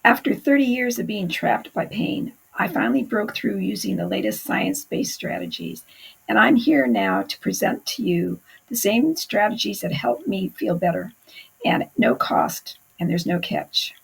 After 30 years of being trapped by pain, I finally broke through using the latest science based strategies, and I'm here now to present to you the same strategies that helped me feel better, and at no cost, and there's no catch.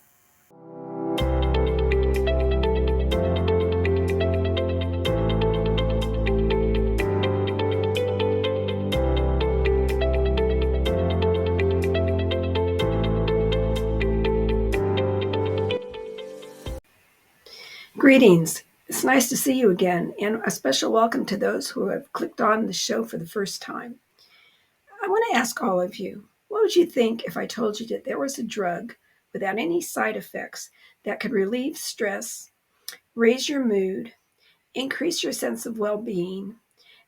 Greetings. It's nice to see you again, and a special welcome to those who have clicked on the show for the first time. I want to ask all of you, what would you think if I told you that there was a drug without any side effects that could relieve stress, raise your mood, increase your sense of well being,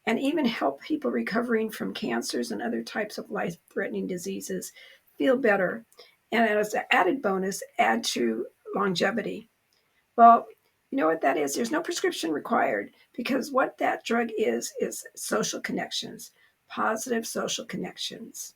and even help people recovering from cancers and other types of life threatening diseases feel better? And as an added bonus, add to longevity. Well, you know what that is? There's no prescription required because what that drug is social connections, positive social connections.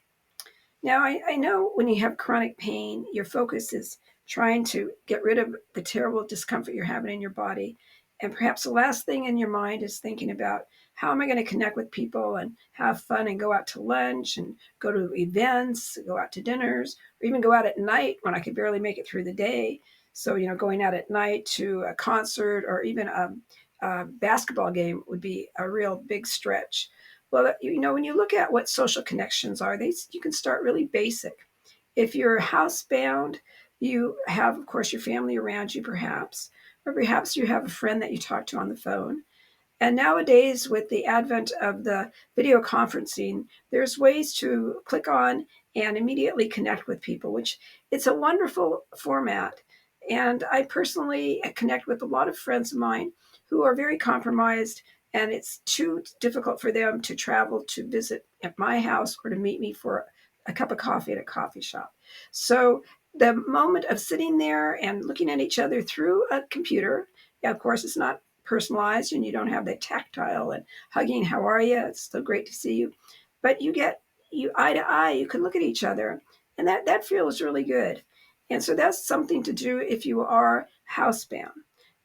Now, I know when you have chronic pain, your focus is trying to get rid of the terrible discomfort you're having in your body. And perhaps the last thing in your mind is thinking about how am I going to connect with people and have fun and go out to lunch and go to events, go out to dinners, or even go out at night when I could barely make it through the day. So, going out at night to a concert or even a basketball game would be a real big stretch. Well, when you look at what social connections are, you can start really basic. If you're housebound, you have, of course, your family around you, perhaps, or perhaps you have a friend that you talk to on the phone. And nowadays, with the advent of the video conferencing, there's ways to click on and immediately connect with people, which it's a wonderful format. And I personally connect with a lot of friends of mine who are very compromised, and it's too difficult for them to travel to visit at my house or to meet me for a cup of coffee at a coffee shop. So the moment of sitting there and looking at each other through a computer, yeah, of course, it's not personalized and you don't have that tactile and hugging, how are you? It's so great to see you. But you eye to eye, you can look at each other, and that feels really good. And so that's something to do if you are housebound.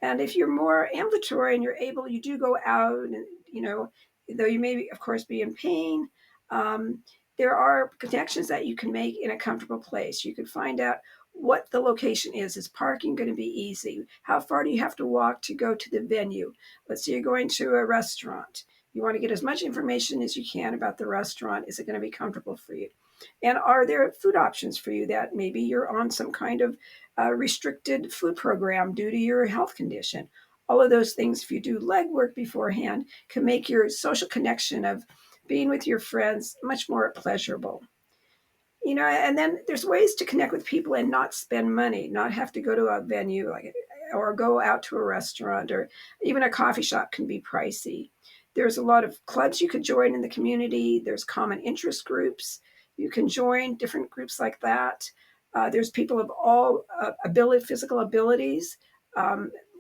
And if you're more ambulatory and you're able, you do go out and, though you may, of course, be in pain, um, there are connections that you can make in a comfortable place. You can find out what the location is. Is parking going to be easy? How far do you have to walk to go to the venue? Let's say you're going to a restaurant. You want to get as much information as you can about the restaurant. Is it going to be comfortable for you? And are there food options for you that maybe you're on some kind of restricted food program due to your health condition? All of those things, if you do legwork beforehand, can make your social connection of being with your friends much more pleasurable. And then there's ways to connect with people and not spend money, not have to go to a venue or go out to a restaurant, or even a coffee shop can be pricey. There's a lot of clubs you could join in the community. There's common interest groups. You can join different groups like that. There's people of all physical abilities.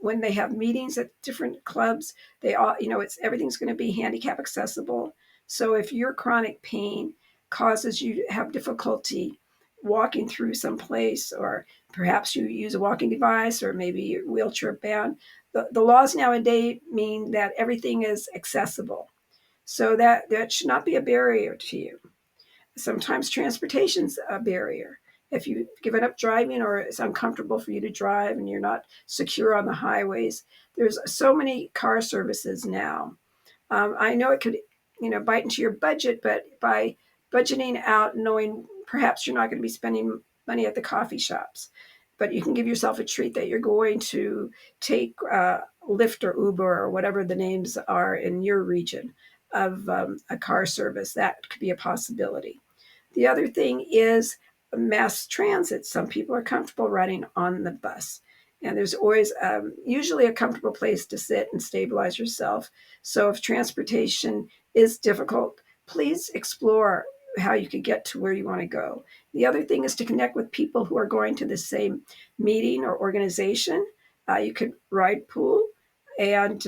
When they have meetings at different clubs, they all, it's everything's going to be handicap accessible. So if your chronic pain causes you to have difficulty walking through some place, or perhaps you use a walking device, or maybe you're wheelchair bound. The laws nowadays mean that everything is accessible. So that should not be a barrier to you. Sometimes transportation's a barrier. If you've given up driving or it's uncomfortable for you to drive and you're not secure on the highways, there's so many car services now. I know it could, bite into your budget, but by budgeting out, knowing perhaps you're not going to be spending money at the coffee shops, but you can give yourself a treat that you're going to take Lyft or Uber or whatever the names are in your region of a car service. That could be a possibility. The other thing is mass transit. Some people are comfortable riding on the bus. And there's always usually a comfortable place to sit and stabilize yourself. So if transportation is difficult, please explore how you could get to where you want to go. The other thing is to connect with people who are going to the same meeting or organization. You could ride pool, and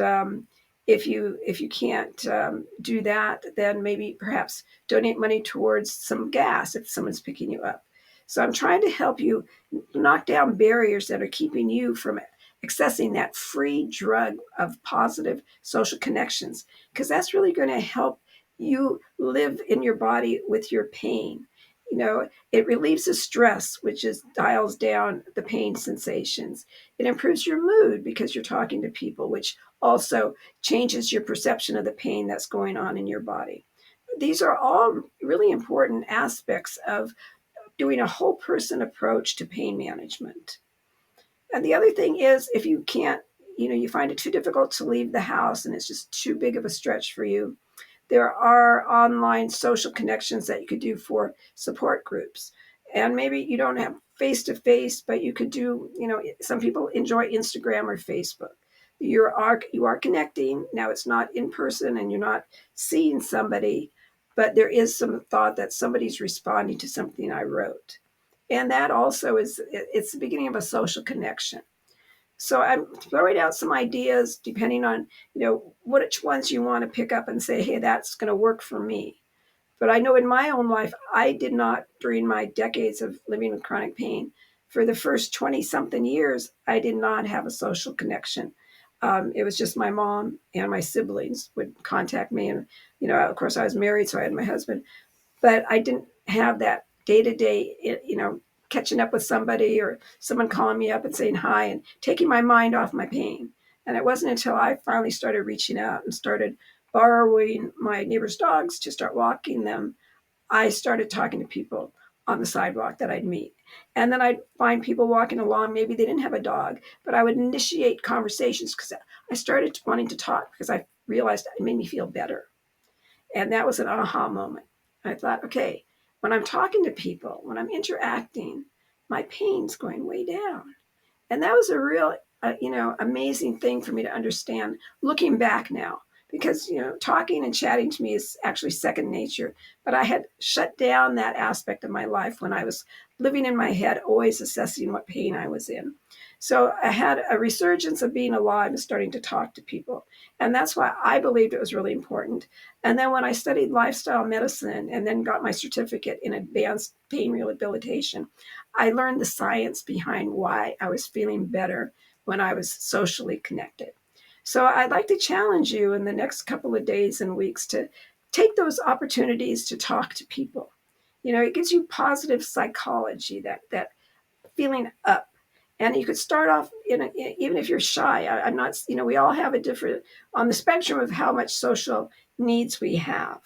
if you can't do that, then maybe perhaps donate money towards some gas if someone's picking you up. So I'm trying to help you knock down barriers that are keeping you from accessing that free drug of positive social connections, because that's really going to help you live in your body with your pain. It relieves the stress, which is dials down the pain sensations. It improves your mood because you're talking to people, which also changes your perception of the pain that's going on in your body. These are all really important aspects of doing a whole person approach to pain management. And the other thing is, if you can't, you find it too difficult to leave the house and it's just too big of a stretch for you, there are online social connections that you could do for support groups. And maybe you don't have face to face, but you could do, some people enjoy Instagram or Facebook. You are connecting. Now it's not in person and you're not seeing somebody, but there is some thought that somebody's responding to something I wrote. And that also it's the beginning of a social connection. So I'm throwing out some ideas depending on, which ones you want to pick up and say, hey, that's going to work for me. But I know in my own life, I did not, during my decades of living with chronic pain, for the first 20 something years, I did not have a social connection. It was just my mom and my siblings would contact me. And, of course, I was married, so I had my husband, but I didn't have that day to day, catching up with somebody or someone calling me up and saying hi and taking my mind off my pain. And it wasn't until I finally started reaching out and started borrowing my neighbor's dogs to start walking them, I started talking to people on the sidewalk that I'd meet. And then I'd find people walking along, maybe they didn't have a dog, but I would initiate conversations because I started wanting to talk because I realized it made me feel better. And that was an aha moment. I thought, okay, when I'm talking to people, when I'm interacting, my pain's going way down. And that was a real, amazing thing for me to understand looking back now. Because, talking and chatting to me is actually second nature. But I had shut down that aspect of my life when I was living in my head, always assessing what pain I was in. So I had a resurgence of being alive and starting to talk to people. And that's why I believed it was really important. And then when I studied lifestyle medicine and then got my certificate in advanced pain rehabilitation, I learned the science behind why I was feeling better when I was socially connected. So I'd like to challenge you in the next couple of days and weeks to take those opportunities to talk to people. It gives you positive psychology, that feeling up. And you could start off even if you're shy. I'm not, we all have a different on the spectrum of how much social needs we have.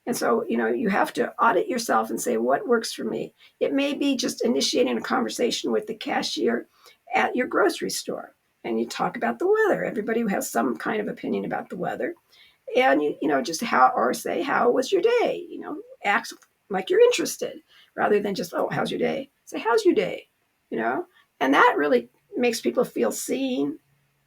And so, you have to audit yourself and say, what works for me? It may be just initiating a conversation with the cashier at your grocery store. And you talk about the weather. Everybody has some kind of opinion about the weather. And, just or say, how was your day? Act like you're interested rather than just, oh, how's your day? Say, how's your day? You know, and that really makes people feel seen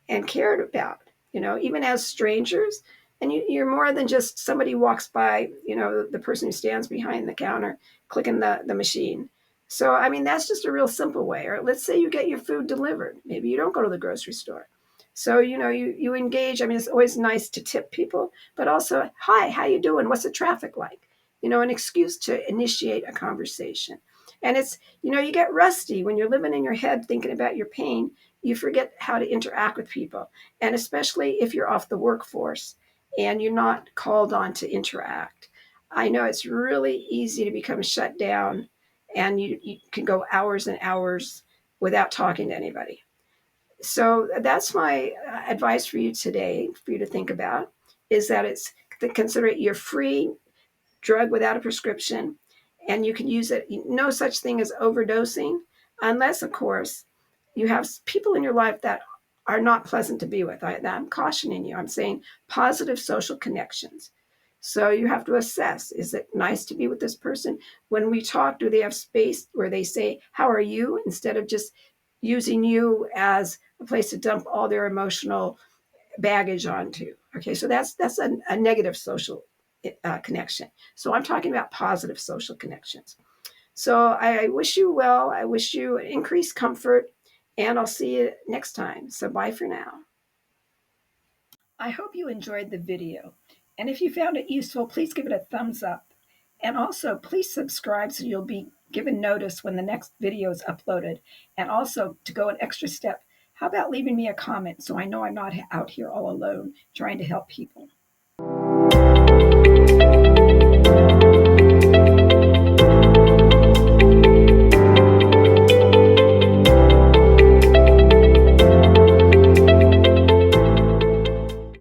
and cared about, even as strangers. And you're more than just somebody walks by, the person who stands behind the counter clicking the machine. So, I mean, that's just a real simple way. Or let's say you get your food delivered. Maybe you don't go to the grocery store. So, you engage. I mean, it's always nice to tip people, but also, hi, how you doing? What's the traffic like? An excuse to initiate a conversation. And it's, you get rusty when you're living in your head thinking about your pain. You forget how to interact with people. And especially if you're off the workforce and you're not called on to interact. I know it's really easy to become shut down and you can go hours and hours without talking to anybody. So that's my advice for you today, for you to think about, is that it's to consider it your free drug without a prescription, and you can use it. No such thing as overdosing, unless, of course, you have people in your life that are not pleasant to be with. I'm cautioning you. I'm saying positive social connections. So you have to assess, is it nice to be with this person? When we talk, do they have space where they say, how are you? Instead of just using you as a place to dump all their emotional baggage onto. Okay, so that's a negative social connection. So I'm talking about positive social connections. So I wish you well. I wish you increased comfort, and I'll see you next time. So bye for now. I hope you enjoyed the video. And if you found it useful, please give it a thumbs up. And also, please subscribe so you'll be given notice when the next video is uploaded. And also, to go an extra step, how about leaving me a comment so I know I'm not out here all alone trying to help people?